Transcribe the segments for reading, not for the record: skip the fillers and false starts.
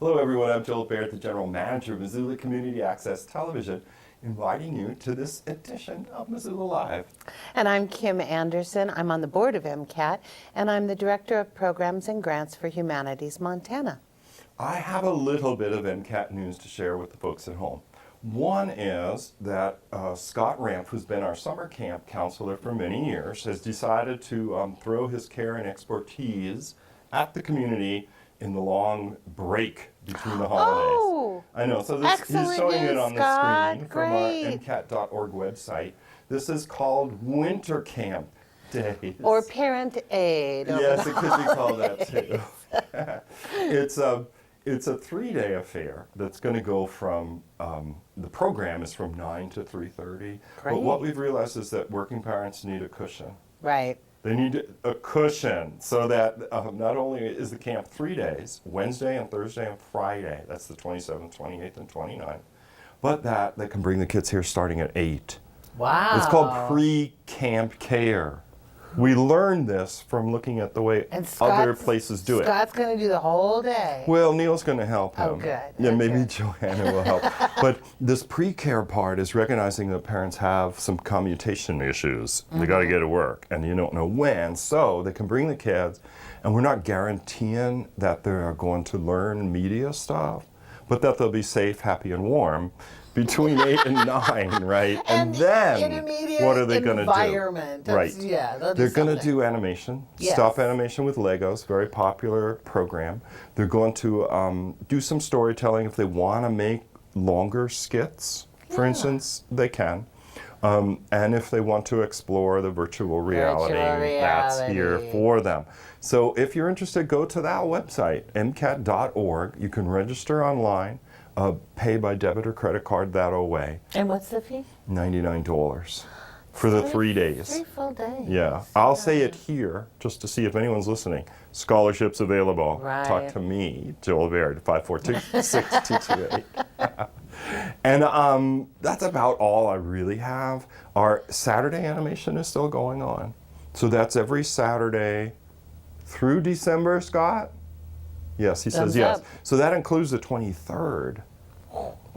Hello everyone, I'm Gillett, Baird, the General Manager of Missoula Community Access Television, inviting you to this edition of Missoula Live. And I'm Kim Anderson. I'm on the board of MCAT, and I'm the Director of Programs and Grants for Humanities Montana. I have a little bit of MCAT news to share with the folks at home. One is that Scott Ramp, who's been our summer camp counselor for many years, has decided to throw his care and expertise at the community in the long break between the holidays. Oh, I know, so he's showing it on the screen from our MCAT.org website. This is called Winter Camp Days. Or Parent Aid. Yes, it could be called that too. It's a 3-day affair that's going to go from, the program is from 9 to 3:30. But what we've realized is that working parents need a cushion. Right. They need a cushion so that not only is the camp 3 days, Wednesday and Thursday and Friday, that's the 27th, 28th, and 29th, but that they can bring the kids here starting at 8. Wow. It's called pre-camp care. We learned this from looking at the way other places do it. Scott's going to do the whole day. Well, Neil's going to help him. Oh, good. Yeah, maybe Joanna will help. But this pre-care part is recognizing that parents have some commutation issues. They got to get to work, and you don't know when. So they can bring the kids, and we're not guaranteeing that they're going to learn media stuff, but that they'll be safe, happy, and warm between 8 and 9, right? And then what are they going to do? Right. Yeah, they're going to do animation, stop animation with Legos, very popular program. They're going to do some storytelling if they want to make longer skits, for instance, they can. And if they want to explore the virtual reality, that's here for them. So if you're interested, go to that website, mcat.org. You can register online. Pay by debit or credit card that way. And what's the fee? $99 for the 3 days. 3 full days. Yeah. I'll say it here just to see if anyone's listening. Scholarships available. Right. Talk to me, Joel Baird, 542-6228. And that's about all I really have. Our Saturday animation is still going on. So that's every Saturday through December, Scott? Yes, he says yes. So that includes the 23rd.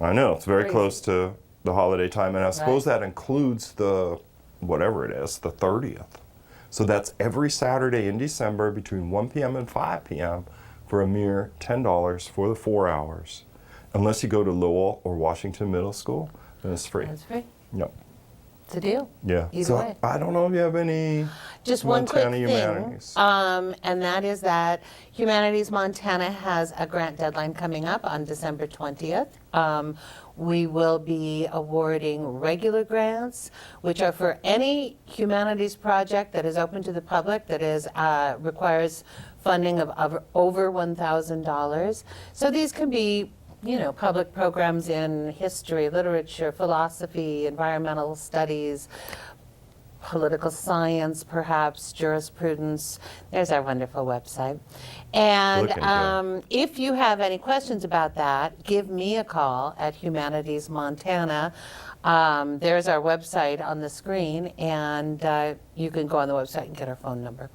I know, it's very close to the holiday time, and I suppose that includes the, whatever it is, the 30th. So that's every Saturday in December between 1 p.m. and 5 p.m. for a mere $10 for the 4 hours. Unless you go to Lowell or Washington Middle School, then it's free. It's free. Yep. It's a deal. Yeah. Either way. I don't know if you have any just one quick Montana humanities. Thing, and that is that Humanities Montana has a grant deadline coming up on December 20th. We will be awarding regular grants, which are for any humanities project that is open to the public, that is requires funding of over $1,000. So these can be, you know, public programs in history, literature, philosophy, environmental studies, political science, perhaps, jurisprudence. There's our wonderful website. And if you have any questions about that, give me a call at Humanities Montana. There's our website on the screen, and you can go on the website and get our phone number.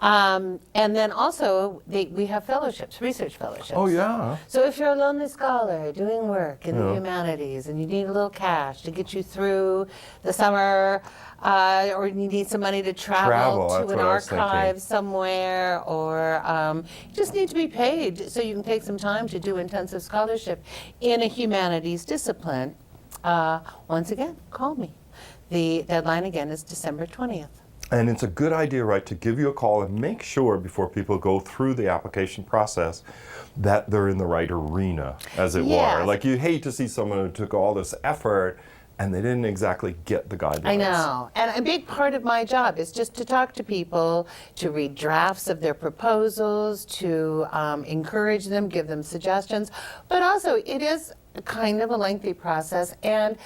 And then also, we have fellowships, research fellowships. Oh, yeah. So if you're a lonely scholar doing work in the humanities and you need a little cash to get you through the summer, or you need some money to travel to an archive somewhere, or you just need to be paid so you can take some time to do intensive scholarship in a humanities discipline, once again, call me. The deadline again is December 20th. And it's a good idea, right, to give you a call and make sure before people go through the application process that they're in the right arena, as it were. Like, you hate to see someone who took all this effort and they didn't exactly get the guidelines. I know. And a big part of my job is just to talk to people, to read drafts of their proposals, to encourage them, give them suggestions. But also, it is kind of a lengthy process, and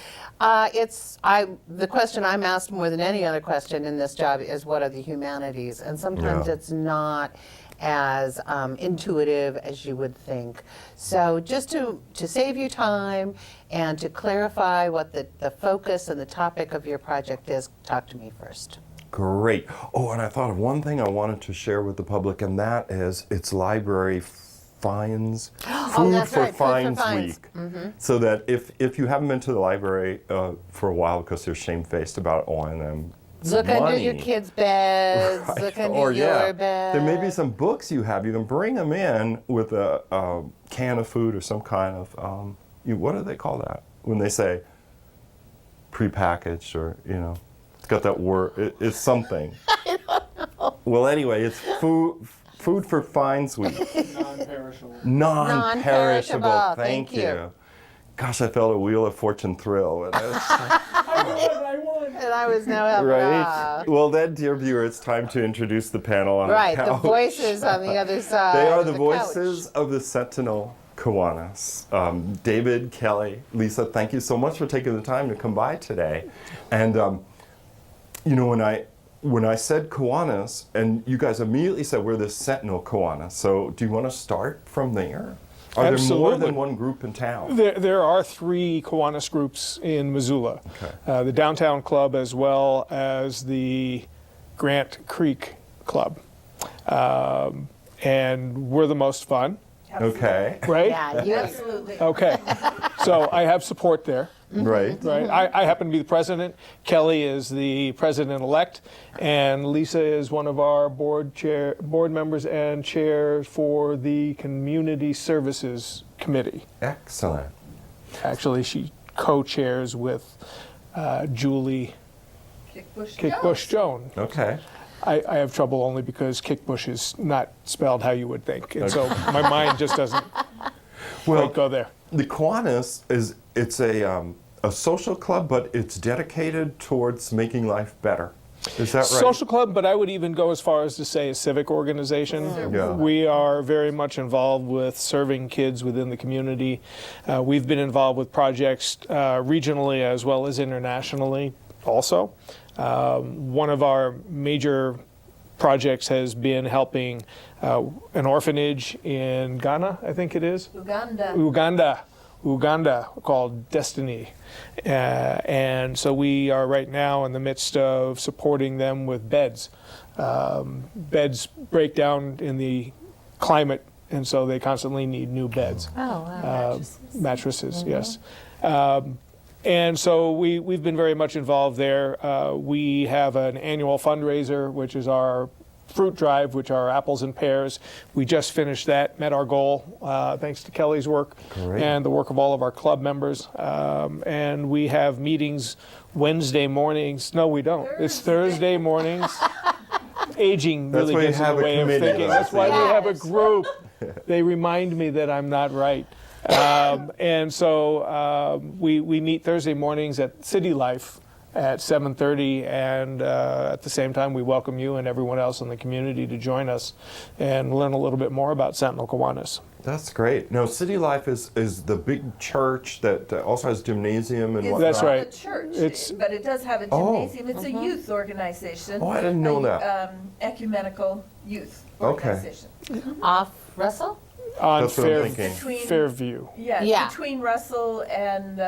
the question I'm asked more than any other question in this job is, what are the humanities? And sometimes it's not as intuitive as you would think. So just to save you time and to clarify what the focus and the topic of your project is, talk to me first. Great. Oh, and I thought of one thing I wanted to share with the public, and that is it's library Fines, Oh, that's right, Food for Fines Fines. Week. So that if you haven't been to the library for a while because they're shamefaced about owing them Look money, under your kids' beds, right? look under Or your bed. there may be some books you have. You can bring them in with a can of food or some kind of, what do they call that? When they say prepackaged or, it's got that word, it's something. I don't know. Well, anyway, it's Food for Fines Week. Non-perishable. Non-perishable. Thank you. Gosh, I felt a Wheel of Fortune thrill. And I won. And I was now having right? Well, then, dear viewer, it's time to introduce the panel on right, the the couch. voices on the other side. They are of the couch. voices of the Sentinel Kiwanis. David, Kelly, Lisa, thank you so much for taking the time to come by today. And, when I said Kiwanis, and you guys immediately said we're the Sentinel Kiwanis, so do you want to start from there? Are there more Absolutely. than one group in town? There are 3 Kiwanis groups in Missoula. Okay. The Downtown Club as well as the Grant Creek Club. And we're the most fun, Okay. right? Yeah, you, Absolutely. Okay. So I have support there. Right. Right. I happen to be the president. Kelly is the president-elect, and Lisa is one of our board members and chair for the Community Services Committee. Excellent. Actually, she co-chairs with Julie Kickbush Jones. Okay. I have trouble only because Kickbush is not spelled how you would think, and so my mind just doesn't quite go there. The Kiwanis it's a social club, but it's dedicated towards making life better. Is that right? Social club, but I would even go as far as to say a civic organization. Yeah. We are very much involved with serving kids within the community. We've been involved with projects regionally as well as internationally also. One of our major projects has been helping an orphanage in Ghana, I think it is. Uganda, called Destiny. And so we are right now in the midst of supporting them with beds. Beds break down in the climate, and so they constantly need new beds. oh, wow. Mattresses, yes. And so we've been very much involved there. We have an annual fundraiser, which is our fruit drive, which are apples and pears. We just finished that, met our goal, thanks to Kelly's work Great. and the work of all of our club members. And we have meetings Wednesday mornings. No, we don't. It's Thursday mornings. Aging That's really why you gives me have a a way of committee, thinking. though. That's why we have a Yes. group. They remind me that I'm not right. And so we meet Thursday mornings at City Life at 7:30, and at the same time we welcome you and everyone else in the community to join us and learn a little bit more about Sentinel Kiwanis. That's great. Now, City Life is the big church that also has gymnasium and It's whatnot. That's not right. a church, It's- but it does have a Oh. gymnasium. It's a youth organization. Oh, I didn't know a, that. Ecumenical youth Okay. organization. Off Russell? On That's what I'm thinking. Between- Fairview. Yeah, Yeah. between Russell and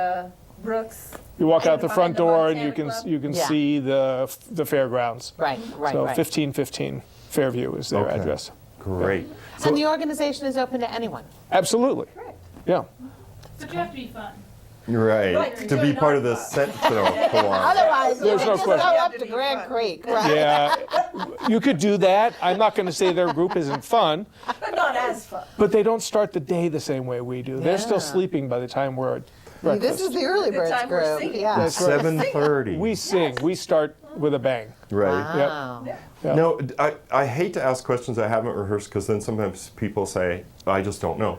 Brooks. You walk out And the front behind the door and Montana Club. you can Yeah. see the fairgrounds. Right, right, So right. 1515 Fairview is their Okay. address. Great. And the organization is open to anyone. Absolutely. Correct. Yeah. But you have to be fun. Right. Right, To you're be not part of the fun. Sentinel Kiwanis. Otherwise, you There's can no just question. go up to Grand Creek. Right. Yeah. You could do that. I'm not going to say their group isn't fun, But not as fun. but they don't start the day the same way we do. They're still Yeah. sleeping by the time we're at This breakfast. is the early The birds time we're group. singing. Yeah. That's right. 7:30. We sing. We start with a bang. Right. Wow. Yeah. No, I hate to ask questions I haven't rehearsed because then sometimes people say, I just don't know.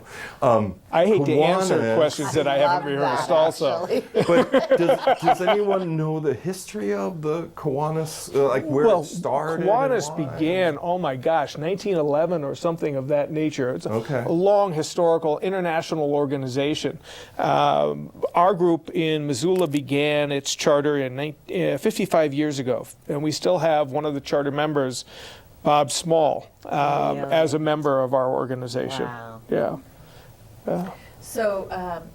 I hate to answer Kiwanis- questions that I haven't Love rehearsed that, also. actually. But does anyone know the history of the Kiwanis, like where Well, it started? Kiwanis and why? began, oh my gosh, 1911 or something of that nature. It's Okay. a long historical international organization. Our group in Missoula began its charter in 55 years ago, and we still have one of the charter members, Bob Small, as a member of our organization. Wow. Yeah. So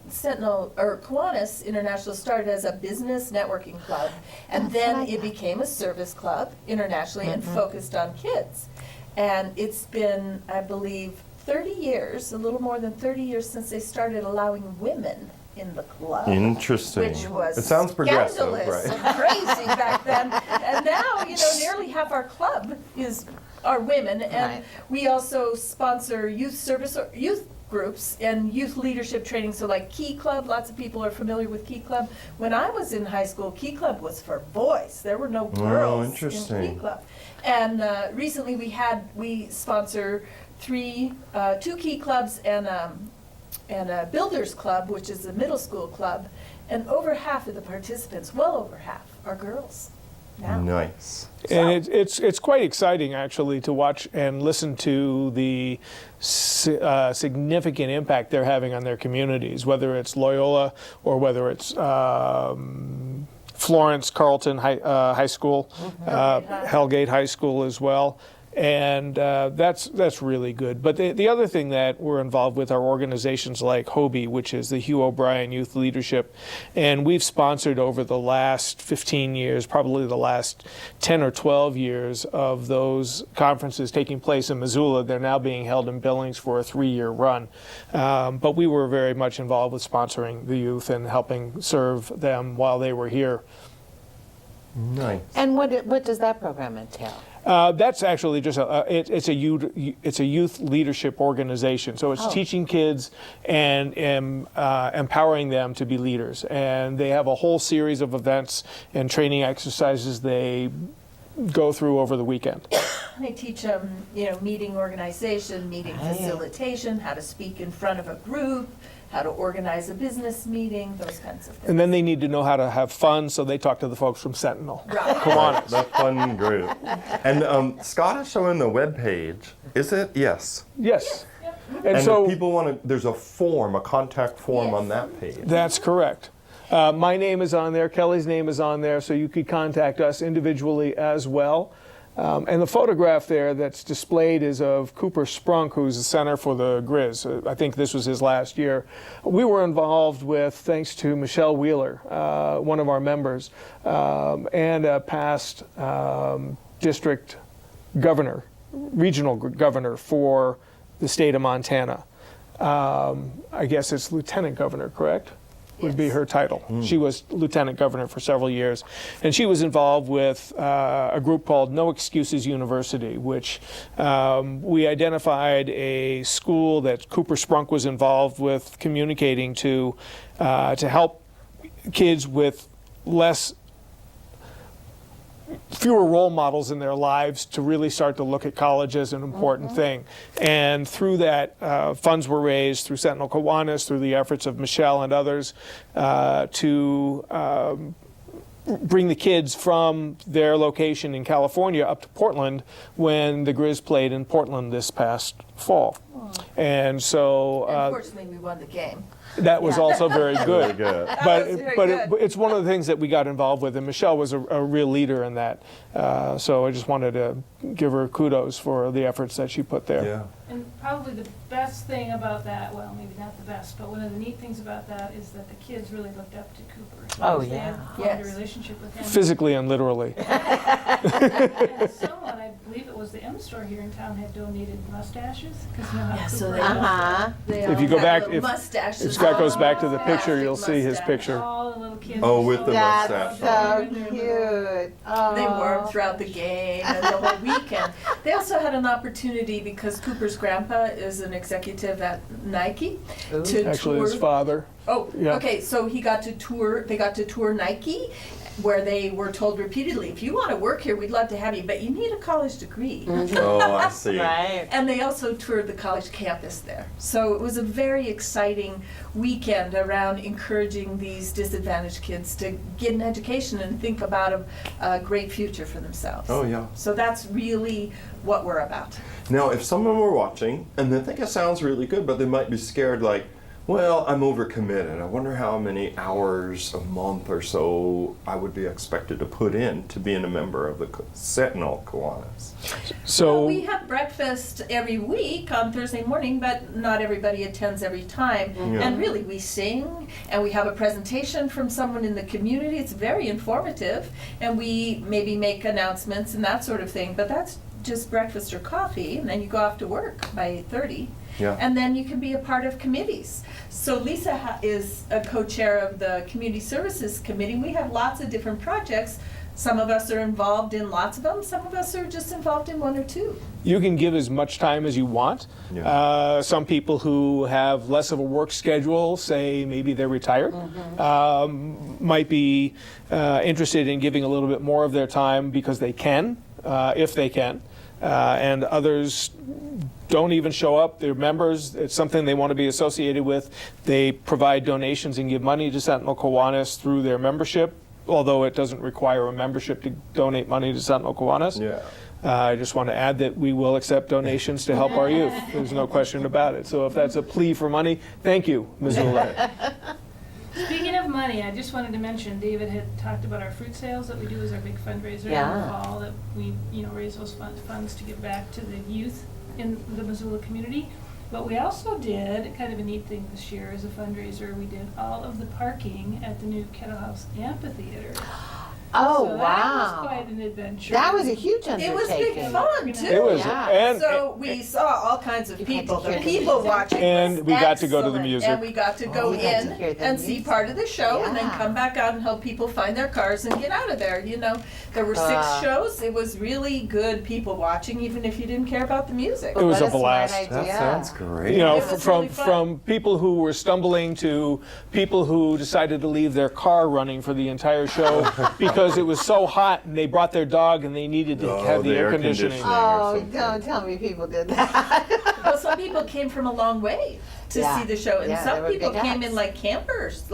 Sentinel or Kiwanis International started as a business networking club, and then it became a service club internationally and focused on kids. And it's been, I believe, 30 years, a little more than 30 years since they started allowing women in the club. Interesting. Which was It sounds progressive, scandalous right? and crazy back then. And now, nearly half our club are women. And Right. we also sponsor youth service or youth groups and youth leadership training. So like Key Club, lots of people are familiar with Key Club. When I was in high school, Key Club was for boys. There were no girls in interesting. Key Club. And recently we sponsor two Key Clubs and a Builders Club, which is a middle school club. And over half of the participants, well over half, are girls now. Nice. And it's quite exciting, actually, to watch and listen to the significant impact they're having on their communities, whether it's Loyola or whether it's Florence Carleton High School, Hellgate High School as well. And that's really good. But the other thing that we're involved with are organizations like HOBie, which is the Hugh O'Brien Youth Leadership. And we've sponsored over the last 15 years, probably the last 10 or 12 years of those conferences taking place in Missoula. They're now being held in Billings for a 3-year run. But we were very much involved with sponsoring the youth and helping serve them while they were here. Nice. And what does that program entail? That's actually just it's a youth leadership organization. So it's teaching kids and empowering them to be leaders. And they have a whole series of events and training exercises they go through over the weekend. They teach them, meeting organization, meeting facilitation, how to speak in front of a group, how to organize a business meeting, those kinds of things. And then they need to know how to have fun, so they talk to the folks from Sentinel. Right. Kiwanis. That fun group. And Scott is showing the webpage. Is it? Yes. Yes. And so if people want to, there's a form, a contact form Yes. on that page. that's correct. My name is on there, Kelly's name is on there, so you could contact us individually as well. And the photograph there that's displayed is of Cooper Sprunk, who's the center for the Grizz. I think this was his last year. We were involved with, thanks to Michelle Wheeler, one of our members, and a past district governor, regional governor for the state of Montana. I guess it's lieutenant governor, correct? Would be Yes. her title. She was lieutenant governor for several years. And she was involved with a group called No Excuses University, which we identified a school that Cooper Sprunk was involved with communicating to help kids with fewer role models in their lives to really start to look at college as an important thing. And through that, funds were raised through Sentinel Kiwanis, through the efforts of Michelle and others, to bring the kids from their location in California up to Portland when the Grizz played in Portland this past fall. And so Unfortunately, we won the game. that was also very good. Really good. But was very but good. it's one of the things that we got involved with, and Michelle was a real leader in that. So I just wanted to give her kudos for the efforts that she put there. Yeah. And probably the best thing about that, well, maybe not the best, but one of the neat things about that is that the kids really looked up to Cooper. Oh, They yeah. had formed Yes. a relationship with him. Physically and literally. And someone, I believe it was the M store here in town, had donated mustaches. 'Cause you know how Yeah, so Cooper they- had Uh-huh. They If all you go had back- little if mustaches. Scott goes back to the Oh, picture, you'll fantastic see his mustache. picture. all the little kids. Oh, were with the That's mustache. so cute. Oh. They wore them throughout the game and the whole weekend. They also had an opportunity, because Cooper's grandpa is an executive at Nike, to Actually, tour. his father. Oh, Yeah. okay, so they got to tour Nike, where they were told repeatedly, if you want to work here, we'd love to have you, but you need a college degree. Oh, I see. Right. And they also toured the college campus there. So it was a very exciting weekend around encouraging these disadvantaged kids to get an education and think about a great future for themselves. Oh, yeah. So that's really what we're about. Now, if someone were watching and they think it sounds really good, but they might be scared, like, well, I'm overcommitted. I wonder how many hours a month or so I would be expected to put in to being a member of the Sentinel Kiwanis. So We have breakfast every week on Thursday morning, but not everybody attends every time. Yeah. And really, we sing, and we have a presentation from someone in the community. It's very informative, and we maybe make announcements and that sort of thing. But that's just breakfast or coffee, and then you go off to work by 8:30. Yeah. And then you can be a part of committees. So Lisa is a co-chair of the Community Services Committee. We have lots of different projects. Some of us are involved in lots of them. Some of us are just involved in one or two. You can give as much time as you want. Yeah. Some people who have less of a work schedule, say maybe they're retired, might be interested in giving a little bit more of their time because they can, if they can. And others don't even show up. They're members. It's something they want to be associated with. They provide donations and give money to Sentinel Kiwanis through their membership, although it doesn't require a membership to donate money to Sentinel Kiwanis. Yeah. I just want to add that we will accept donations to help our youth. There's no question about it. So if that's a plea for money, thank you, Missoula. Speaking of money, I just wanted to mention, David had talked about our fruit sales that we do as our big fundraiser in Yeah. the fall, that we, raise those funds to give back to the youth in the Missoula community. But we also did, kind of a neat thing this year as a fundraiser, we did all of the parking at the new Kettle House Amphitheater. Oh, So wow. that was quite an adventure. That was a huge It was undertaking. big fun, too. It was, Yeah. and So we saw all kinds of You had to people. The hear the people music. watching And was we got to go to the excellent. music. And we got to go Oh, we got to in hear the and see music. part of the show and then Yeah. come back out and help people find their cars and get out of there. There were 6 shows. It was really good people watching, even if you didn't care about the music. It was What a smart blast. idea. That sounds great. you know, It was from really fun. from people who were stumbling to people who decided to leave their car running for the entire show because it was so hot and they brought their dog and they needed to have the air conditioning. Oh, something. don't tell me people did that. Well, some people came from a long way to Yeah. see the show, and Yeah, some they were people big came in acts. like campers,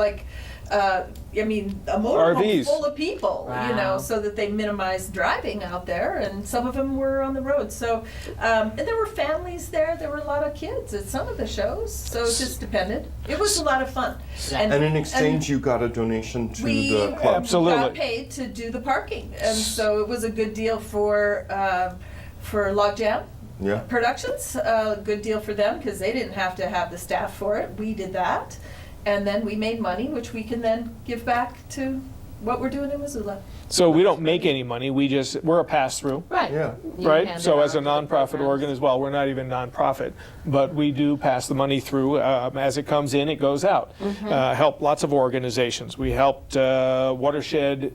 a motorhome RVs. full of people, Wow. so that they minimized driving out there, and some of them were on the road. So, and there were families there. There were a lot of kids at some of the shows, so it just depended. It was a lot of fun. And in exchange, you got a donation to we the club. Absolutely. got paid to do the parking, and so it was a good deal for Logjam Yeah. Productions, a good deal for them because they didn't have to have the staff for it. We did that. And then we made money, which we can then give back to what we're doing in Missoula. So we don't make any money. We're a pass-through. Right. Yeah. You Right, hand so it as a on to the nonprofit programs. organ as well, we're not even nonprofit, but we do pass the money through. As it comes in, it goes out. Help lots of organizations. We helped Watershed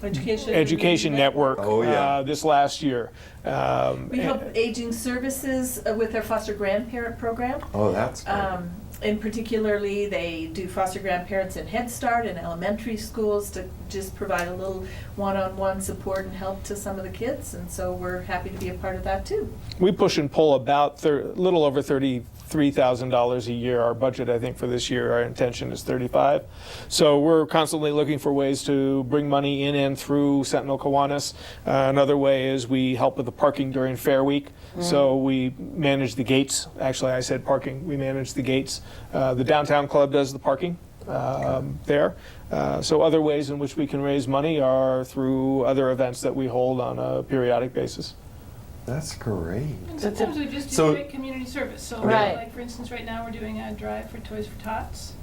Education Network Oh, yeah. this last year. We help Aging Services with their foster grandparent program. Oh, that's great. And particularly, they do foster grandparents in Head Start and elementary schools to just provide a little one-on-one support and help to some of the kids. And so we're happy to be a part of that too. We push and pull about little over $33,000 a year. Our budget, I think, for this year, our intention is $35,000. So we're constantly looking for ways to bring money in and through Sentinel Kiwanis. Another way is we help with the parking during Fair Week. So we manage the gates. Actually, I said parking. We manage the gates. The downtown club does the parking there. So other ways in which we can raise money are through other events that we hold on a periodic basis. That's great. And sometimes we just do So- great community service. So Right. like, for instance, right now, we're doing a drive for Toys for Tots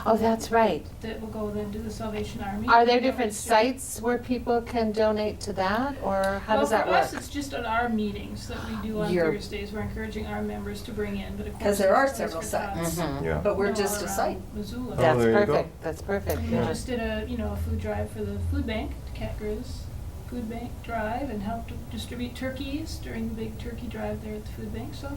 Oh, that's right. that will go then to the Salvation Army. Are there different sites where people can donate to that, or how does that Well, for us, work? it's just on our meetings that we do on You're- Thursdays. We're encouraging our members to bring in, but of course. 'Cause there are there's Toys several for sites. Tots, Yeah. But we're all just a around site. Missoula. That's there you go. perfect. That's perfect. And we Yeah. just did a food drive for the food bank, the Cat Grizz Food Bank Drive, and helped distribute turkeys during the big turkey drive there at the food bank, so.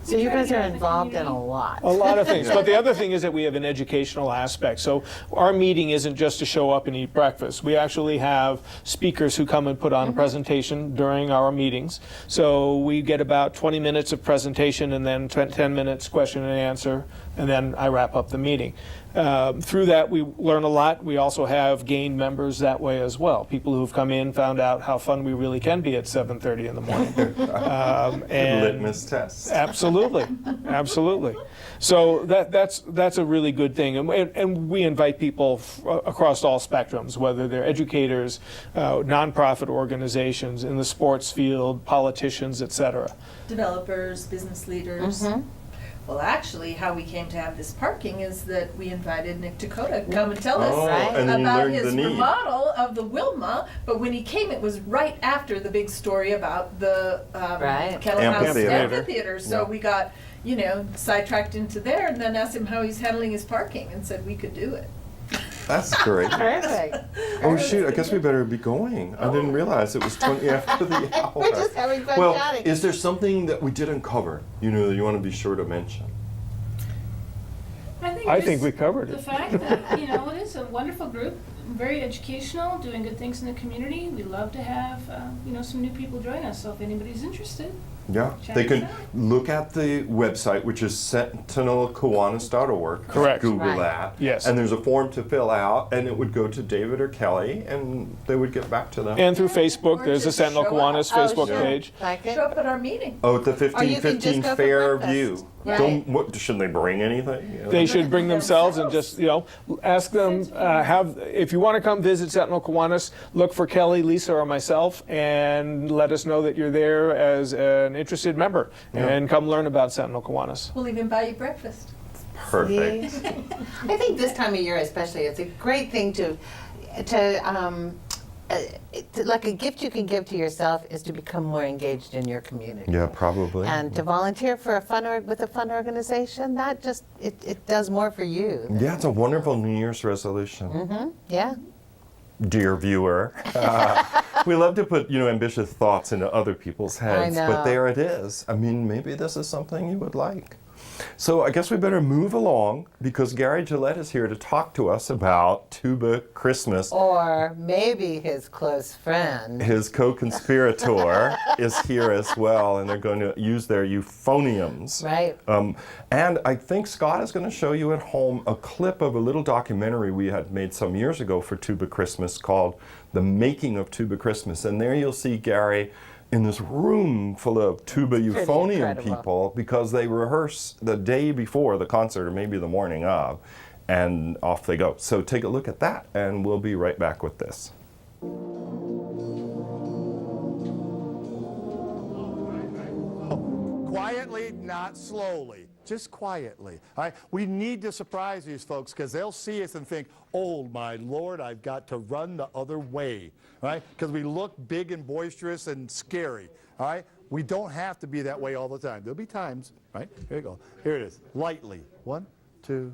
So you try to guys get are out in the involved in a community. lot. A lot of things. But the other thing is that we have an educational aspect. So our meeting isn't just to show up and eat breakfast. We actually have speakers who come and put on a presentation during our meetings. So we get about 20 minutes of presentation and then 10 minutes question and answer, and then I wrap up the meeting. Through that, we learn a lot. We also have gained members that way as well. People who've come in, found out how fun we really can be at 7:30 in the morning. And Litmus test. absolutely, absolutely. So that's a really good thing, and we invite people across all spectrums, whether they're educators, nonprofit organizations in the sports field, politicians, etc. Developers, business leaders. Well, actually, how we came to have this parking is that we invited Nick Dakota to come and tell us Right. and then you about learned his the need. remodel of the Wilma, but when he came, it was right after the big story about the Right. Kettle House Amphitheater. Amphitheater. So Yeah. we got, sidetracked into there and then asked him how he's handling his parking and said we could do it. That's great. Perfect. Oh shoot, I guess we better be going. I didn't realize it was 20 after the hour. We're just having fun Well, chatting. is there something that we didn't cover, that you want to be sure to mention? I think just we covered the it. fact that, it is a wonderful group, very educational, doing good things in the community. We love to have, some new people join us, so if anybody's interested. Yeah, Check they us can out. look at the website, which is sentinelkiwanis.org. Correct. Google Right. that. Yes. And there's a form to fill out, and it would go to David or Kelly, and they would get back to them. And through Facebook, Or there's a just Sentinel show Kiwanis Oh, Facebook sure. page. Like it? Show up at our meeting. Oh, at the Or you can just 1515 go for Fairview. breakfast. Right. Shouldn't they bring anything? They should bring themselves and just, ask them, if you want to come visit Sentinel Kiwanis, look for Kelly, Lisa, or myself, and let us know that you're there as an interested member, and come learn about Sentinel Kiwanis. We'll even buy you breakfast. Perfect. See? I think this time of year especially, it's a great thing like a gift you can give to yourself is to become more engaged in your community. Yeah, probably. And to volunteer for with a fun organization, that just, it does more for you. Yeah, it's a wonderful New Year's resolution. Yeah. Dear viewer, we love to put ambitious thoughts into other people's heads, know. but there it is. I mean, maybe this is something you would like. So I guess we better move along because Gary Gillett is here to talk to us about Tuba Christmas. Or maybe his close friend. His co-conspirator is here as well, and they're going to use their euphoniums. Right. And I think Scott is going to show you at home a clip of a little documentary we had made some years ago for Tuba Christmas called The Making of Tuba Christmas. And there you'll see Gary in this room full of tuba euphonium incredible. people because they rehearse the day before the concert or maybe the morning of, and off they go. So take a look at that, and we'll be right back with this. Quietly, not slowly. Just quietly. All right? We need to surprise these folks because they'll see us and think, oh, my Lord, I've got to run the other way. All right? Because we look big and boisterous and scary. All right? We don't have to be that way all the time. There'll be times. Right? Here you go. Here it is. Lightly. 1, 2.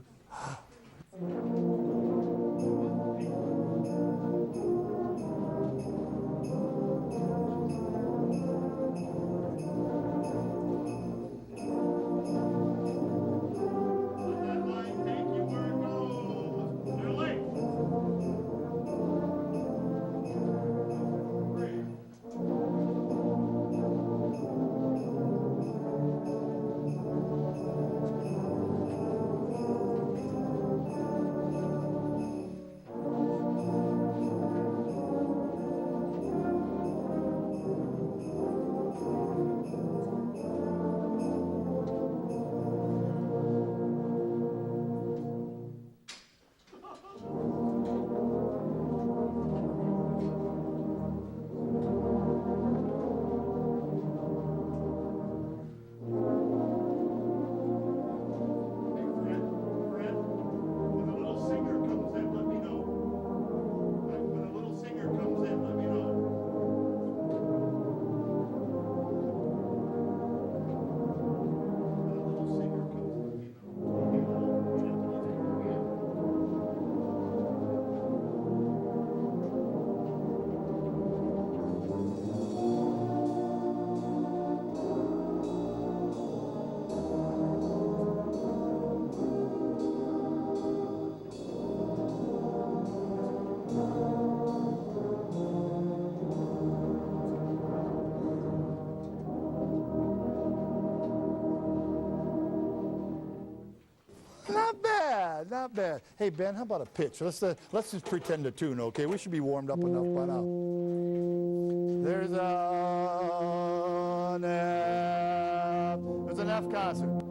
Not bad. Hey, Ben, how about a pitch? Let's just pretend to tune, okay? We should be warmed up enough by now. There's an F. There's an F concert.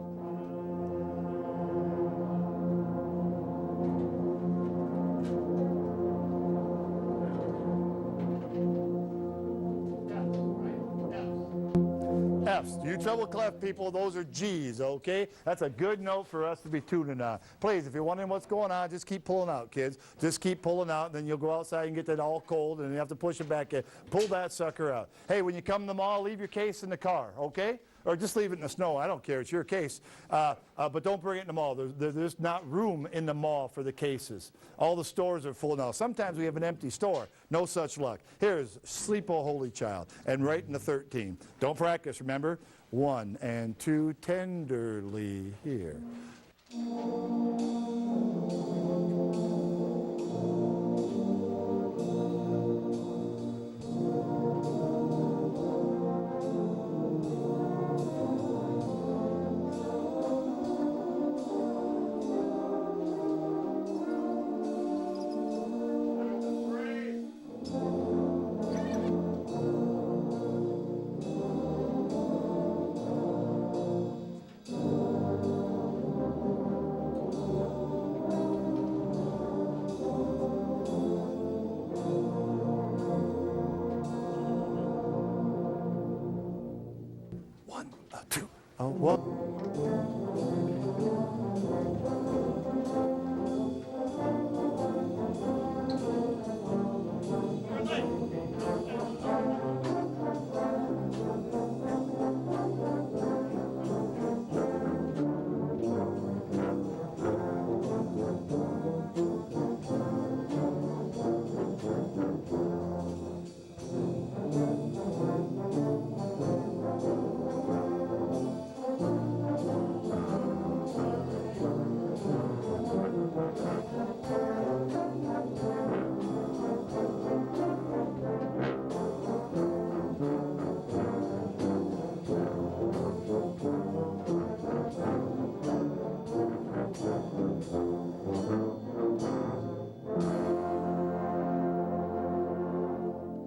F's. You treble clef people, those are G's, okay? That's a good note for us to be tuning on. Please, if you're wondering what's going on, just keep pulling out, kids. Just keep pulling out, and then you'll go outside and get that all cold, and you have to push it back in. Pull that sucker out. Hey, when you come to the mall, leave your case in the car, okay? Or just leave it in the snow. I don't care. It's your case. But don't bring it in the mall. There's not room in the mall for the cases. All the stores are full now. Sometimes we have an empty store. No such luck. Here's Sleep, O Holy Child. And right in the 13. Don't practice, remember? 1 and 2, tenderly here.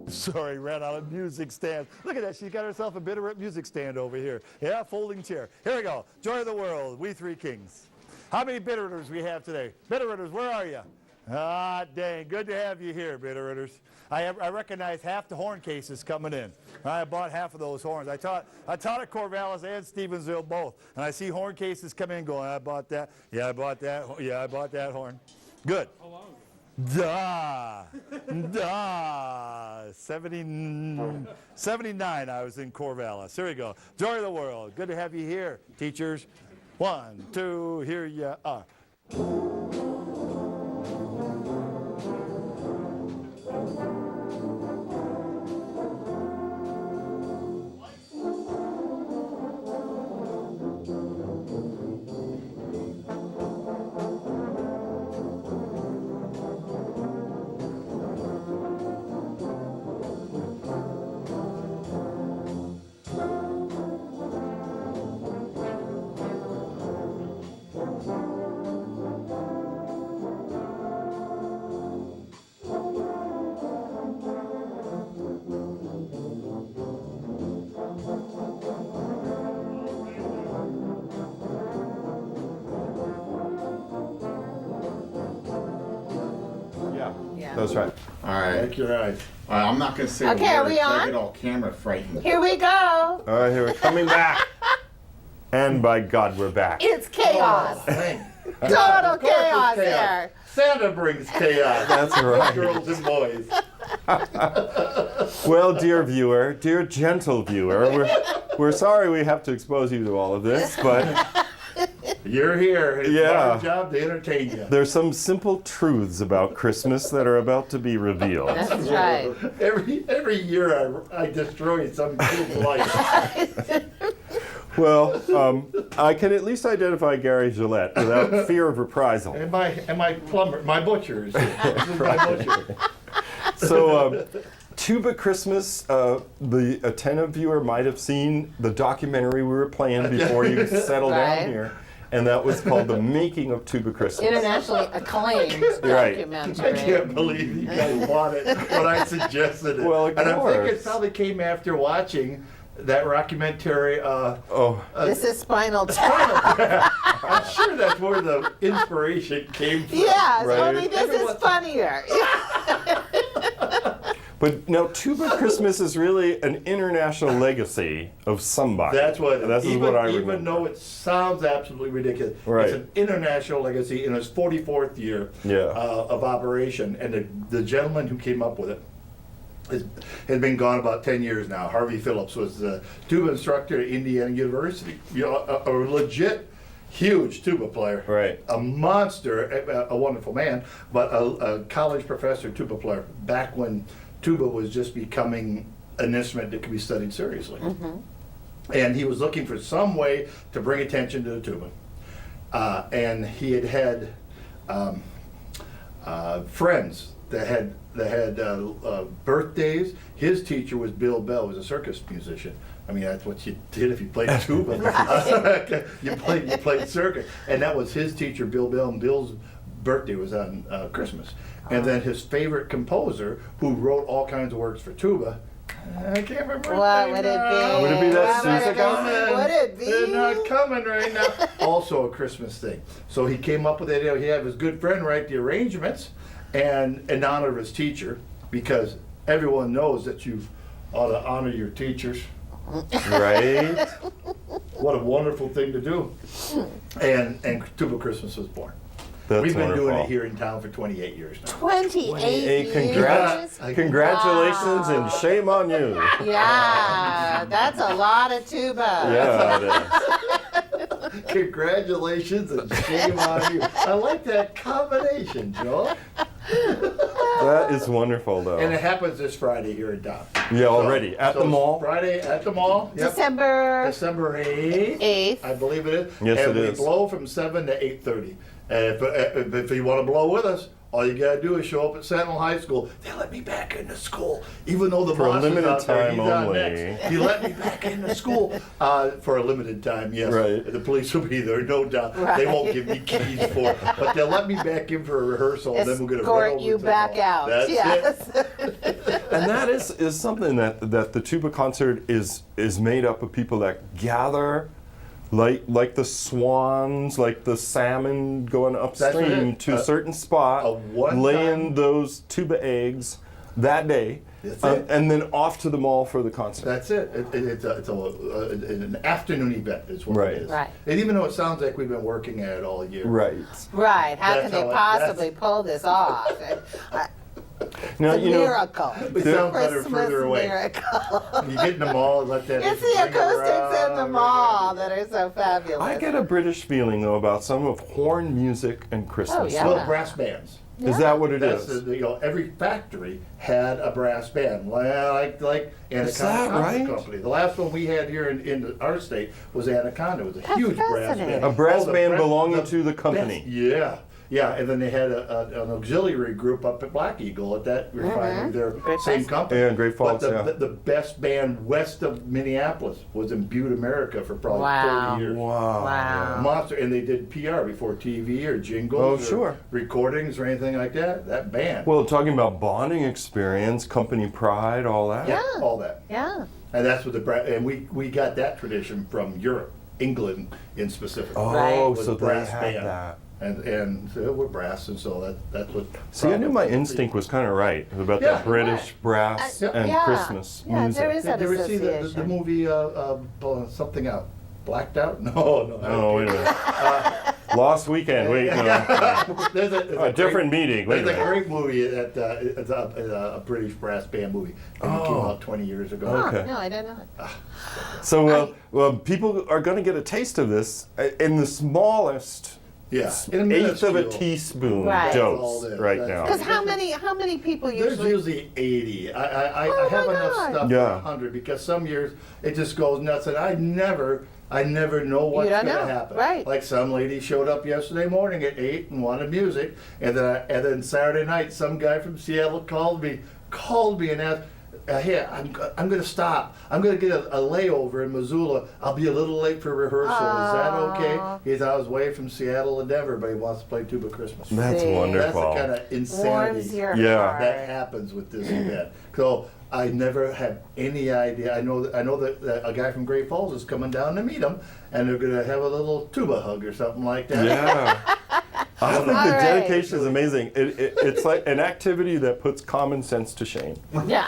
Sorry, ran out of music stand. Look at that. She's got herself a Bitterroot music stand over here. Yeah, folding chair. Here we go. Joy of the world. We three kings. How many Bitterrooters we have today? Bitterrooters, where are you? Ah, dang. Good to have you here, Bitterrooters. I recognize half the horn cases coming in. I bought half of those horns. I taught at Corvallis and Stevensville both. And I see horn cases come in going, I bought that. Yeah, I bought that. Yeah, I bought that horn. Good. How long? Da, 79 I was in Corvallis. Here we go. Joy of the world. Good to have you here, teachers. 1, 2, here you are. Yeah. That's right. All right. Thank your eyes. I'm not going to say Okay, a are word we 'cause I on? get all camera frightened. Here we go. All right, here we're coming back. And by God, we're back. It's chaos. Thank- Total Of course it's chaos here. Santa brings chaos. That's right. Girls and boys. Well, dear viewer, dear gentle viewer, we're sorry we have to expose you to all of this, but You're here. It's Yeah. our job to entertain you. there's some simple truths about Christmas that are about to be revealed. That's right. Every year I destroy some kid's life. Well, I can at least identify Gary Gillett without fear of reprisal. And my plumber, my butchers. This is my butcher. So, Tuba Christmas, the attentive viewer might have seen the documentary we were playing before you settled Right. down here, and that was called The Making of Tuba Christmas. Internationally acclaimed Right. I documentary. can't believe you guys bought it when I suggested it. Well, of and I think it course. probably came after watching that documentary. Oh, This is Spinal Tap. I'm sure that's where the inspiration came from. Yes, Right. only this is Everyone- funnier. But no, Tuba Christmas is really an international legacy of somebody. That's what. That's even, what I remember. even though it sounds absolutely ridiculous, Right. it's an international legacy in its 44th year Yeah. of operation, and the gentleman who came up with it has been gone about 10 years now. Harvey Phillips was the tuba instructor at Indiana University. You know, a legit, huge tuba player. Right. A monster, a wonderful man, but a college professor tuba player back when tuba was just becoming an instrument that could be studied seriously. And he was looking for some way to bring attention to the tuba. And he had friends that had birthdays. His teacher was Bill Bell, who was a circus musician. I mean, that's what you did if you played tuba. you played circus, and that was his teacher, Bill Bell. And Bill's birthday was on Christmas. And then his favorite composer, who wrote all kinds of works for tuba. I can't remember. What would it be? Would it be that What Sousa guy? Would it be? They're not coming right now. Also a Christmas thing. So he came up with it. He had his good friend write the arrangements, and in honor of his teacher, because everyone knows that you ought to honor your teachers. Right? What a wonderful thing to do. And Tuba Christmas was born. That's We've been wonderful. doing it here in town for 28 years now. 28 Hey, years? congratulations Wow. and shame on you. Yeah, that's a lot of tuba. Yeah, it is. Congratulations and shame on you. I like that combination, Joe. That is wonderful, though. And it happens this Friday here in town. Yeah, already. At the mall? Friday at the mall. Yep. December December 8th. 8th. I believe it is. Yes, and it we is. blow from 7 to 8:30. And if you want to blow with us, all you gotta do is show up at Sentinel High School. They let me back into school, even though the For a boss limited is out there. time He's on only. next. He let me back into school for a limited time. Yes, Right. the police will be there, no doubt. They won't give me keys for it, but they'll let me back in for a rehearsal, and then we're gonna run Escort over you to back the- out. That's Yes. it. And that is something that the tuba concert is made up of people that gather, like the swans, like the salmon going upstream it. to a certain spot, a one-time- laying those tuba eggs that day, That's it. and then off to the mall for the concert. That's it. It's an afternoon event is what Right. it is. Right. And even though it sounds like we've been working at it all year. Right. Right, how That's can they how it- possibly pull this off? Now, It's a miracle. It sounds better Christmas further away. miracle. You get in the mall and let that. It's bring the it acoustics in the around, mall that are so fabulous. I get a British feeling though about some of horn music and Christmas. Oh, yeah. Well, brass bands. Is that what it That's is? every factory had a brass band, like Is that Anaconda right? Company. The last one we had here in our state was Anaconda. It was a That's huge brass fascinating. band. A brass Oh, the band brass- belonging to the company. Yeah. Yeah, and then they had an auxiliary group up at Black Eagle at that refinery. They're Great same Falls. company. Yeah, Great Falls, But yeah. the best band west of Minneapolis was in Butte, America for probably Wow. 30 years. Wow. Wow. Monster, and they did PR before TV or jingles Oh, or sure. recordings or anything like that. That band. Well, talking about bonding experience, company pride, all that. yeah, Yeah. all that. Yeah. And that's what and we got that tradition from Europe, England in specific. Oh, Right. Was so they brass had band. that. And so we're brass, and so that's what. See, I knew my instinct was kind of right about Yeah. that British brass Yeah. and Yeah. Christmas Yeah, music. there is Did that you ever see the association. movie something out? Blacked Out? No. Oh, wait a minute. Lost Weekend. Wait, no. There's A different meeting. Wait a There's a minute. great movie it's a British brass band movie. I think it came Oh. out 20 years ago. Huh, Okay. no, I don't know. So, well, people are going to get a taste of this in the smallest Yeah. In a eighth of a minuscule. teaspoon Right. That's all dose it is. right That's now. Because how many people There's usually? usually 80. I Oh have my enough God. stuff Yeah. for 100 because some years it just goes nuts, and I never know what's don't going to know, happen. right. Like some lady showed up yesterday morning at 8 and wanted music, and then Saturday night some guy from Seattle called me and asked, "Hey, I'm going to stop. I'm going to get a layover in Missoula. I'll be a little late for rehearsal. Is that okay?" He said, "I was way from Seattle to Denver, but he wants to play Tuba Christmas." That's See. wonderful. That's the kind of insanity Warms your Yeah. heart. that happens with this event. So I never have any idea. I know that a guy from Great Falls is coming down to meet him, and they're going to have a little tuba hug or something like that. Yeah. I think All the right. dedication is amazing. It's like an activity that puts common sense to shame. Yeah.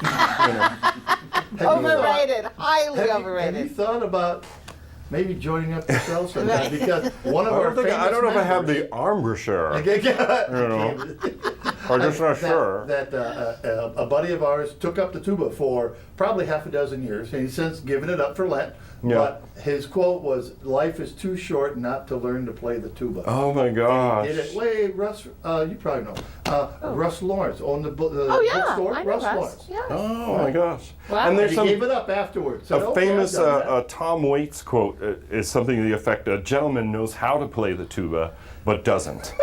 You know? Overrated, highly Have you overrated. thought about maybe joining up yourself sometime? Right. Because one of I our don't, think, I famous don't know if I have members- the embouchure. You know. I'm just not sure. That a buddy of ours took up the tuba for probably half a dozen years, and he's since given it up for Lent. Yeah. But his quote was, "Life is too short not to learn to play the tuba." Oh my gosh. Did it? Wait, Russ. You probably know. Russ Lawrence owned the Oh, yeah, bookstore. I know Russ Russ, Lawrence. yeah. Oh my gosh. Wow. And there's He some gave it up afterwards. Said, a "Okay, famous I've done that." Tom Waits quote is something to the effect: "A gentleman knows how to play the tuba, but doesn't."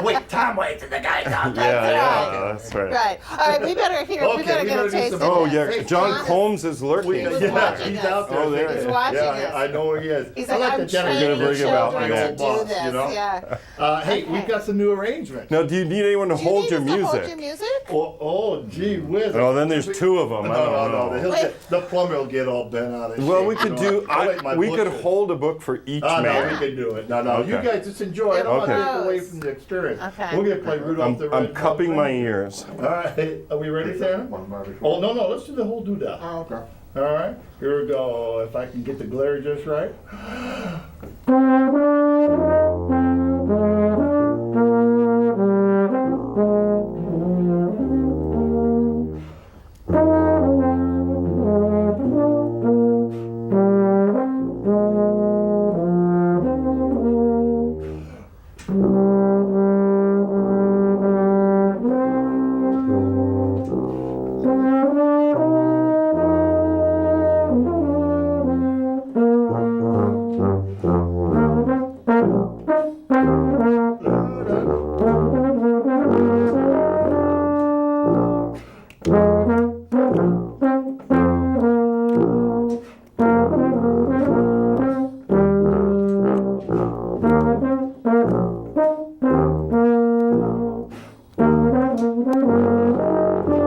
Wait, Tom Waits is the guy down there. Yeah, that's right. Right. All right, we better hear. Okay, we better we get better a do taste some- of Oh this. yeah, Hey, John John is- Combs is lurking. was Yeah, watching he's us. out there. Oh, there he He's is. watching Yeah, us. I know he is. He's I like, like I'm the gentleman. training You're gonna bring him out children today. to do Boss, this. you know? Yeah. Hey, we've got some new arrangements. Now, do you need anyone to Do you hold need your us to hold music? your music? Oh, gee whiz. Oh, then there's two of them. I don't know. He'll get, the plumber will get all bent out of shape. Well, we could you know. do. I'll make my We could butcher. hold a book for each No, we man. can do it. No, you Okay. guys just enjoy it. I don't want to Okay. take away from the experience. Okay. We're going to play Rudolph the I'm Red-Nosed cupping my Reindeer. ears. All right, are we ready, Santa? Oh, no, let's do the whole doodah. Oh, okay. All right, here we go. If I can get the glare just right.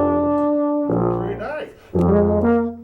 Very nice.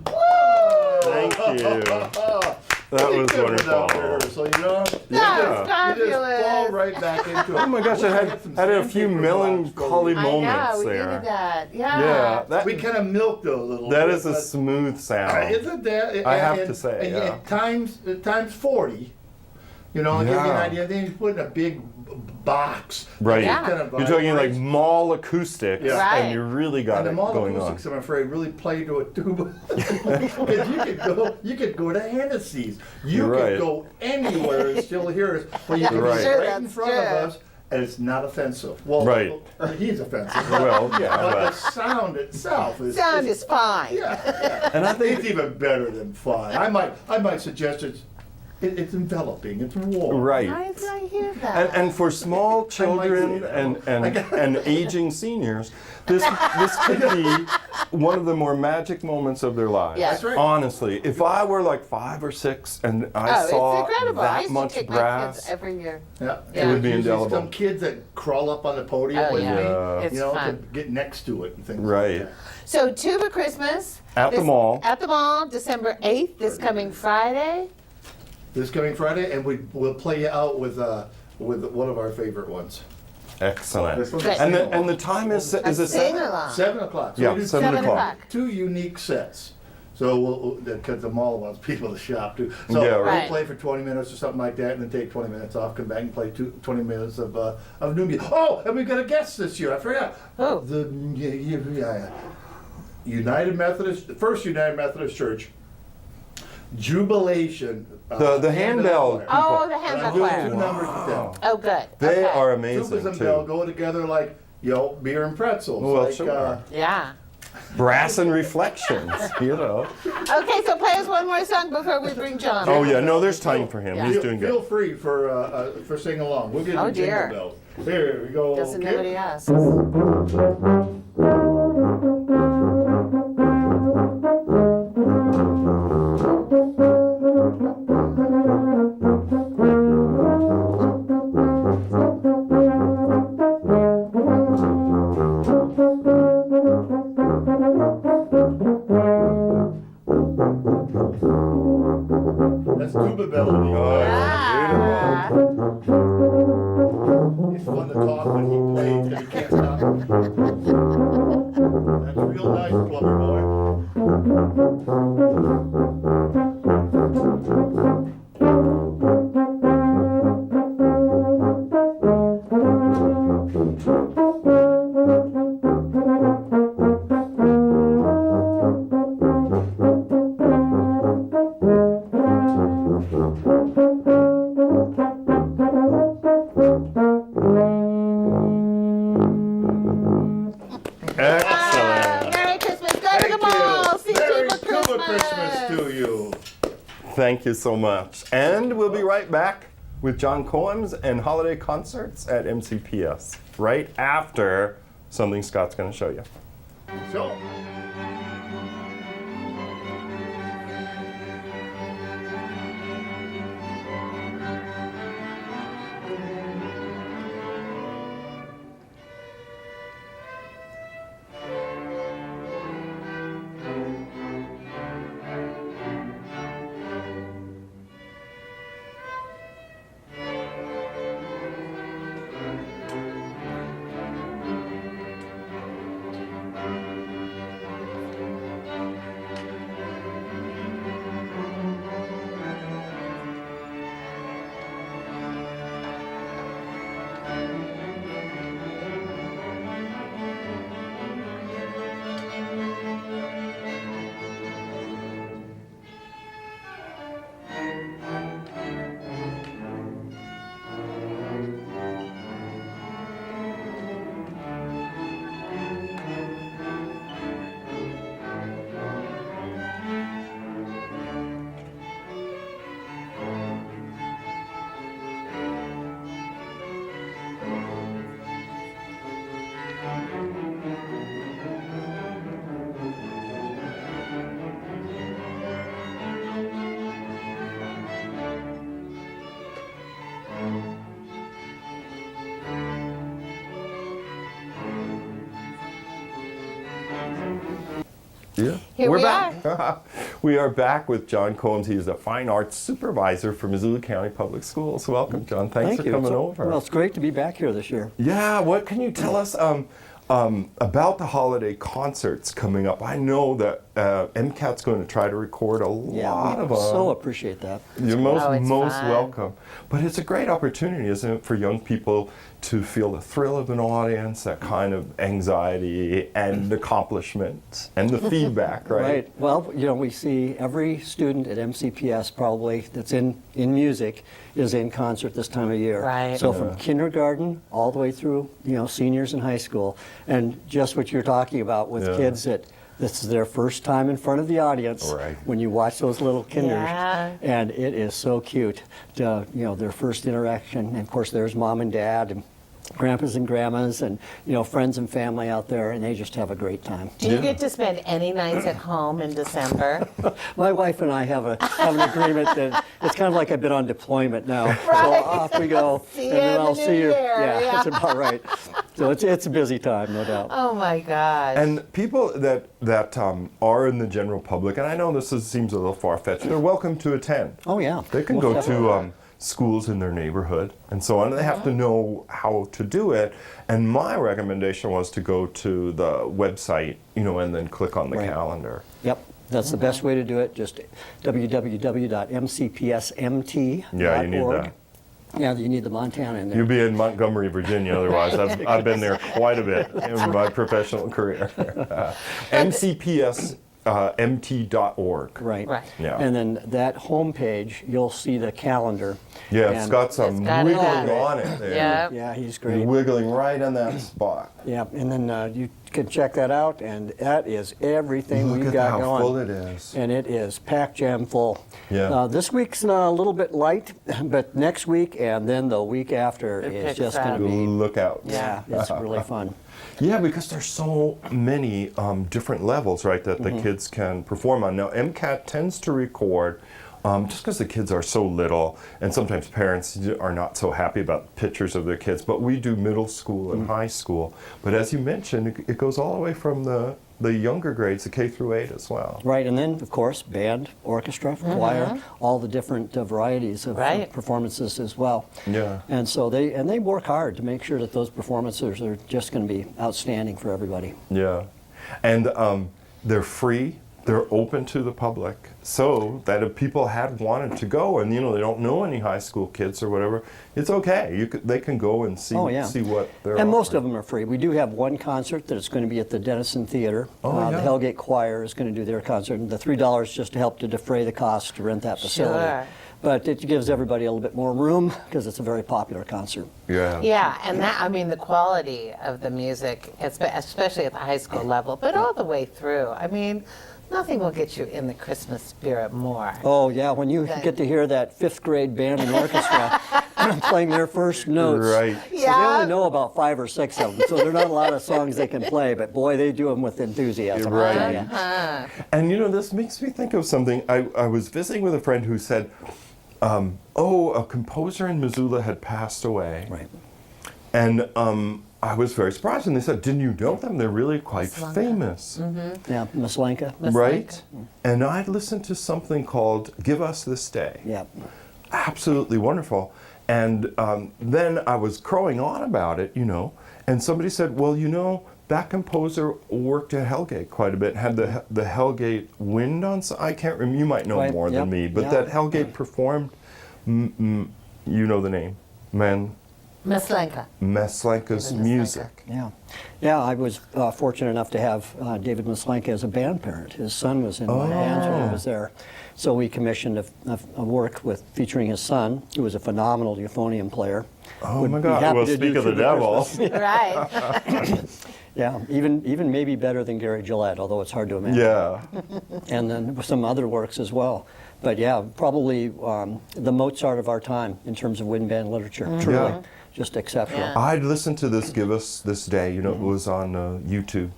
Thank you. That was wonderful. So you know, That was you just fall fabulous. right back into it. Oh my gosh, I had a few melancholy I know, moments we there. needed that. Yeah. Yeah, that We kind of milked it a little. that bit, is a but- smooth sound. Isn't that? I have to say, and yeah. times 40. You know, to give you an Yeah. idea. Then you put in a big box. Right. Yeah. Kind of You're talking like vibrates. mall acoustics, Yeah. Right. and you really got And the it mall going on. acoustics, I'm afraid, really play to a tuba. Because you could go to Hennessy's. You You're could right. go anywhere and still hear us. But you can Right. be Sure, right in that's front of true. us, and it's not offensive. Well, Right. He's offensive. Well, yeah, but but- the sound itself is. Sound is fine. Yeah. And I think It's even better than fun. I might suggest it's enveloping. It's warm. right. I hear that. And for small children that. and aging seniors, this could be one of the more magic moments of their lives. Yeah. That's right. Honestly, if I were like 5 or 6 and I oh, saw it's incredible. I that used much to take my brass, kids every year. Yeah. It would be There's usually indelible. Some kids that crawl up on the podium Oh, with yeah. me. It's You know, to fun. get next to it and things Right. like that. So Tuba Christmas. At the mall. At the mall, December 8th, this coming Friday. This coming Friday, and we'll play you out with one of our favorite ones. excellent. This one's Right. And the time is A it sing 7? along. 7 o'clock. So Yeah, we do 7 7 o'clock. two unique sets. So because the mall wants people to shop too. So Yeah, we'll right. play for 20 minutes or something like that, and then take 20 minutes off, come back and play 20 minutes of new music. Oh, and we've got a guest this year. I forgot. Oh. The United Methodist, First United Methodist Church Jubilation. The handbell choir. Oh, people. the And I'm handbell doing choir. 2 numbers with them. Oh, good. They Okay. are amazing Tubas and bell too. go together like, beer and pretzels. Well, like, sure. Yeah. Brass and reflections, you know. Okay, so play us one more song before we bring John. Oh yeah, no, there's time for him. Yeah. He's feel, doing feel good. free for singing along. We'll give Oh, you jingle dear. bells. Here we go. Doesn't Kid. nobody ask. That's tuba melody. Ah. It's fun to talk when he plays because he can't stop. That's real nice, plumber boy. Excellent. Merry Christmas. Go to the Thank mall. you. See Merry Tuba tuba Christmas to you. Thank you so much. And we'll be right back with John Combs and holiday concerts at MCPS right after something Scott's going to show you. So. Yeah. Here we back. We are back with John Combs. He is the fine arts supervisor for Missoula County Public Schools. Welcome, John. Thanks Thank for you. coming It's- over. Well, it's great to be back here this year. Yeah, what can you tell us about the holiday concerts coming up? I know that MCAT's going to try to record a lot of them. So appreciate that. You're most Oh, it's fun. welcome. But it's a great opportunity, isn't it, for young people to feel the thrill of an audience, that kind of anxiety and accomplishment and the feedback, right? Right. Well, you know, we see every student at MCPS probably that's in music is in concert this time of year. Right. So from kindergarten all the way through, you know, seniors in high school. And just what you're talking about with Yeah. kids that this is their first time in front of the audience. Right. When you watch those little kinders. Yeah. And it is so cute, to, you know, their first interaction. And of course, there's mom and dad and grandpas and grandmas and, you know, friends and family out there, and they just have a great time. Do you Yeah. get to spend any nights at home in December? My wife and I have an agreement that it's kind of like I've been on deployment now. So Right. off we go, See and you then in I'll the see new you. year, Yeah, yeah. that's about right. So it's a busy time, no doubt. Oh my gosh. And people that are in the general public, and I know this seems a little far-fetched, they're welcome to attend. Oh yeah. They can Most go definitely. to schools in their neighborhood and so on. They have to know how to do it. And my recommendation was to go to the website, you know, and then click on the Right. calendar. Yep, that's the best way to do it. Just www.mcpsmt.org. Yeah, you need that. Yeah, you need the Montana in there. You'll be in Montgomery, Virginia, otherwise. I've been there quite a bit in my professional career. MCPS mt.org. Right. Right. Yeah. And then that homepage, you'll see the calendar. Yeah, it's And- got some It's got it wiggling all. on it there. Yeah. Yeah, he's You're great. wiggling right on that spot. Yeah, and then you can check that out, and that is everything Look we've at got how going. full it is. And it is packed jam full. Yeah. This week's a little bit light, but next week and then the week after It is picks just up. going to be, Look out. yeah, it's really fun. Yeah, because there's so many different levels, right, that the kids can perform on. Now, MCAT tends to record, just because the kids are so little, and sometimes parents are not so happy about pictures of their kids, but we do middle school and high school. But as you mentioned, it goes all the way from the younger grades, the K through 8 as well. Right, and then, of course, band, orchestra, choir, all the different varieties of Right. performances as well. Yeah. And so they work hard to make sure that those performances are just going to be outstanding for everybody. Yeah. And they're free. They're open to the public, so that if people had wanted to go and they don't know any high school kids or whatever, it's okay. They can go and see Oh, yeah. see what they're. And most offering. of them are free. We do have one concert that is going to be at the Denison Theater. Oh, The yeah. Hellgate Choir is going to do their concert. And the $3 just to help to defray the cost to rent that facility. Sure. But it gives everybody a little bit more room because it's a very popular concert. Yeah. Yeah, and the quality of the music, especially at the high school level, but all the way through. I mean, nothing will get you in the Christmas spirit more. Oh, yeah, when you get to hear that fifth grade band and orchestra playing their first notes. Right. So they Yeah. only know about 5 or 6 of them, so there are not a lot of songs they can play, but boy, they do them with enthusiasm. You're I tell right. ya. Uh-huh. And this makes me think of something. I was visiting with a friend who said, a composer in Missoula had passed away. Right. And I was very surprised. And they said, didn't you know them? They're really quite Mislanka. famous. Yeah, Miss Lenka. Right? And I'd listened to something called Give Us This Day. Yeah. Absolutely wonderful. And then I was crowing on about it, and somebody said, well, that composer worked at Hellgate quite a bit, had the Hellgate Wind on, I can't remember, you might know Right, more yep, than me, but yeah. that Hellgate performed, you know the name, Miss Lenka. Meslenka's music. Yeah, yeah. I was fortunate enough to have David Mislanka as a band parent. His son was in my bands when I was there, so we commissioned a work featuring his son, who was a phenomenal euphonium player. Oh Would my be God, happy well, to speak do of the True devil. Christmas. Right. Yeah, even maybe better than Gary Gillett, although it's hard to imagine. Yeah. And then some other works as well. But yeah, probably the Mozart of our time in terms of wind band literature. Truly, Yeah. just exceptional. Yeah. I'd listened to this Give Us This Day, it was on YouTube.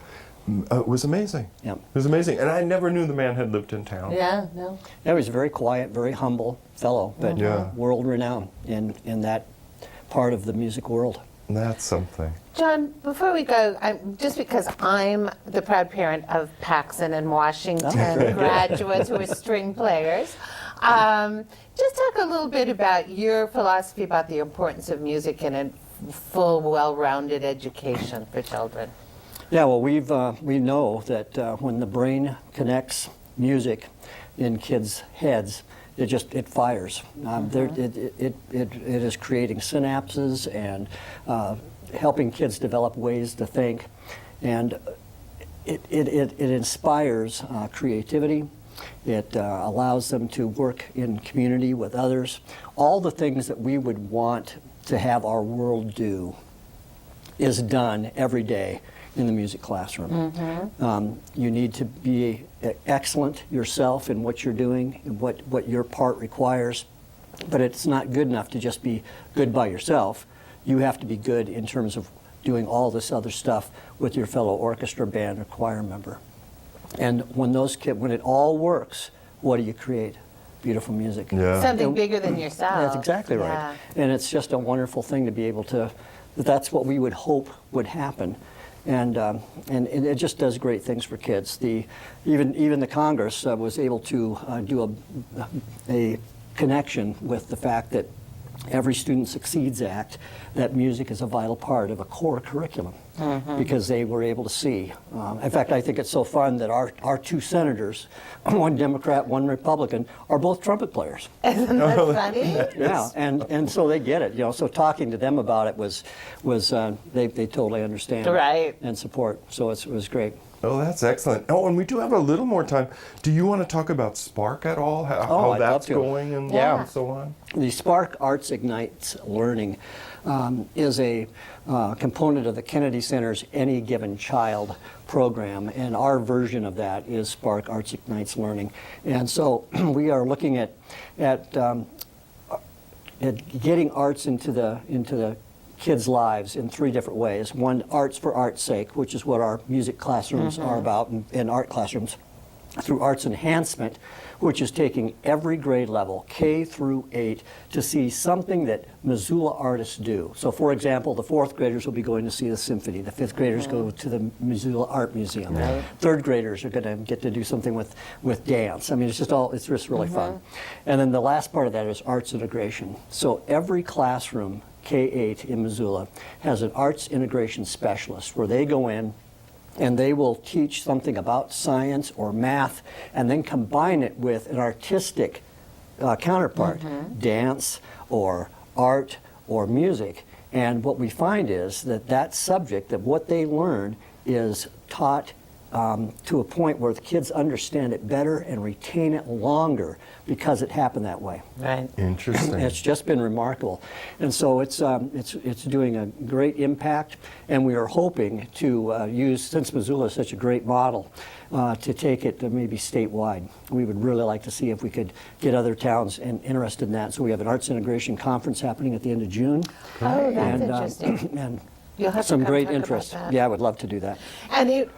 It was amazing. Yeah. It was amazing. And I never knew the man had lived in town. Yeah, no. He was a very quiet, very humble fellow, but Yeah. world renowned in that part of the music world. That's something. John, before we go, just because I'm the proud parent of Paxson and Washington graduates who are string players, just talk a little bit about your philosophy about the importance of music in a full, well-rounded education for children. Yeah, well, we know that when the brain connects music in kids' heads, it fires. It is creating synapses and helping kids develop ways to think, and it inspires creativity. It allows them to work in community with others. All the things that we would want to have our world do is done every day in the music classroom. You need to be excellent yourself in what you're doing and what your part requires, but it's not good enough to just be good by yourself. You have to be good in terms of doing all this other stuff with your fellow orchestra, band, or choir member. And when it all works, what do you create? Beautiful music. Yeah. Something bigger than yourself. That's exactly right. Yeah. And it's just a wonderful thing to be able to, that's what we would hope would happen. And it just does great things for kids. Even the Congress was able to do a connection with the fact that every Student Succeeds Act, that music is a vital part of a core curriculum, because they were able to see. In fact, I think it's so fun that our two senators, one Democrat, one Republican, are both trumpet players. Isn't that funny? Yeah, and so they get it. So talking to them about it was they totally understand Right. and support. So it was great. Oh, that's excellent. Oh, and we do have a little more time. Do you want to talk about Spark at all? How I'd love that's to. going and, Yeah. and so on? The Spark Arts Ignites Learning is a component of the Kennedy Center's Any Given Child program, and our version of that is Spark Arts Ignites Learning. And so we are looking at getting arts into the kids' lives in 3 different ways. One, arts for art's sake, which is what our music classrooms are about, and art classrooms. Through arts enhancement, which is taking every grade level, K through 8, to see something that Missoula artists do. So for example, the 4th graders will be going to see the symphony. The 5th graders go to the Missoula Art Museum. 3rd graders are going to get to do something with dance. I mean, it's just really fun. And then the last part of that is arts integration. So every classroom, K-8 in Missoula, has an arts integration specialist where they go in and they will teach something about science or math and then combine it with an artistic counterpart, dance or art or music. And what we find is that subject, that what they learn is taught to a point where the kids understand it better and retain it longer because it happened that way. Right. Interesting. It's just been remarkable, and so it's doing a great impact. And we are hoping to use, since Missoula is such a great model, to take it to maybe statewide. We would really like to see if we could get other towns interested in that. So we have an arts integration conference happening at the end of June. Oh, that's and, interesting. and You'll have to some come great talk about interest. that. Yeah, I would love to do that. And it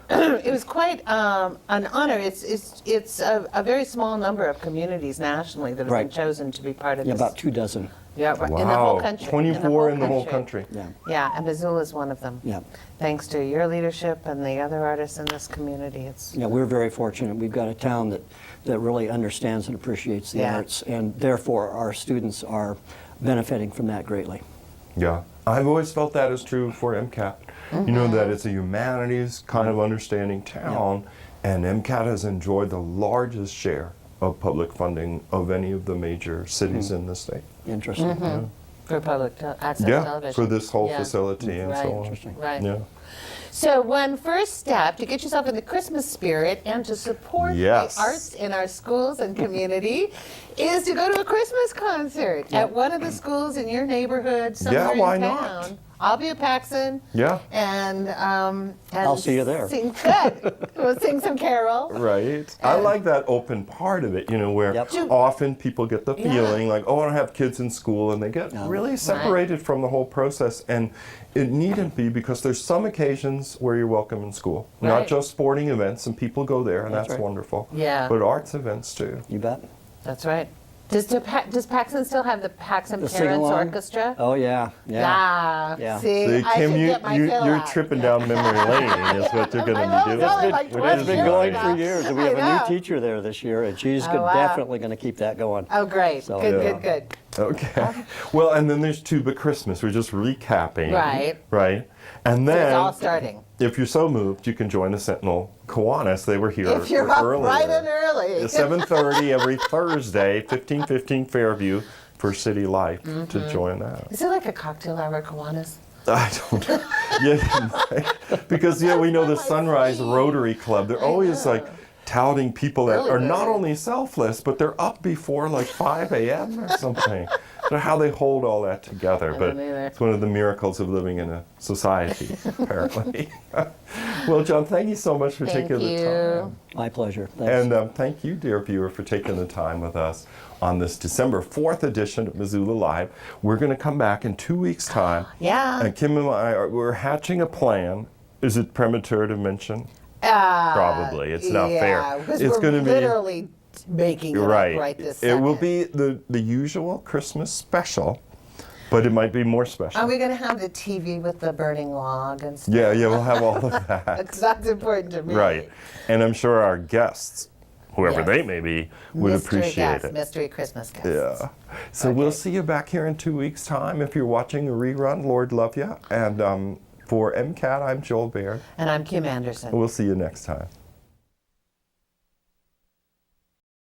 was quite an honor. It's a very small number of communities nationally that have been Right. chosen to be part of Yeah, this. about 24. Yeah, right, Wow. in the whole country. 24 in the whole country. Yeah, Yeah, and Missoula is one of them. yeah. Thanks to your leadership and the other artists in this community. It's Yeah, we're very fortunate. We've got a town that really understands and appreciates the Yeah. arts, and therefore our students are benefiting from that greatly. Yeah. I've always felt that is true for MCAT. You know, that it's a humanities kind of understanding town, and MCAT has enjoyed the largest share of public funding of any of the major cities in the state. Interesting. for public access Yeah, television. for this whole Yeah. facility and so Right. on. Interesting. Right. Yeah. So one first step to get yourself in the Christmas spirit and to support Yes. the arts in our schools and community is to go to a Christmas concert at one of the schools in your neighborhood somewhere why in not? town. I'll be at Paxson. Yeah. And I'll see you there. Sing good. We'll sing some carols. Right. I like that open part of it, you know, where Yep. often people get the Yeah. feeling like, oh, I don't have kids in school, and they get really separated from the whole process. And it needn't be, because there's some occasions where you're welcome in school. Right. Not just sporting events, and people go there, and That's that's right. wonderful. Yeah. But arts events too. You bet. That's right. Does Paxson still have the Paxson The Parents sing-along? Orchestra? Oh, yeah. Yeah. Yeah. Yeah. See, See, I Kim, should get my fill you're out. tripping down memory lane is what you're going I to know, be doing. it's only like It's 20 been years going ago. for years, and we I have a know. new teacher there this year, and she's Oh, wow. definitely going to keep that going. Oh, great. So, Good, yeah. good, good. Okay. Well, and then there's Tuba Christmas. We're just recapping. Right. Right. And So then, it's all starting. if you're so moved, you can join the Sentinel Kiwanis. They were here If you're up earlier. bright and early. At 7:30 every Thursday, 1515 Fairview, for City Life to join that. Is it like a cocktail hour, Kiwanis? I don't know. Yeah, because we know the Sunrise Rotary Club. They're always like touting people that Early are not bird. only selfless, but they're up before like 5 a.m. or something. I don't know how they hold all that together, but don't either. it's one of the miracles of living in a society, apparently. Well, John, thank you so much for Thank taking the you. time. My pleasure. Thanks. And thank you, dear viewer, for taking the time with us on this December 4th edition of Missoula Live. We're going to come back in 2 weeks' time. Yeah. And Kim and I, we're hatching a plan. Is it premature to mention? Probably. It's not fair. Because It's we're going to be literally making it up right this It second. will be the usual Christmas special, but it might be more special. Are we going to have the TV with the burning log and stuff? Yeah, we'll have all of that. Because that's important to me. Right. And I'm sure our guests, whoever Yes. they may be, would Mystery appreciate guests, it. Mystery Christmas guests. Yeah. So we'll see you back here in 2 weeks' time. If you're watching a rerun, Lord love you. And for MCAT, I'm Joel Baird. And I'm Kim Anderson. We'll see you next time.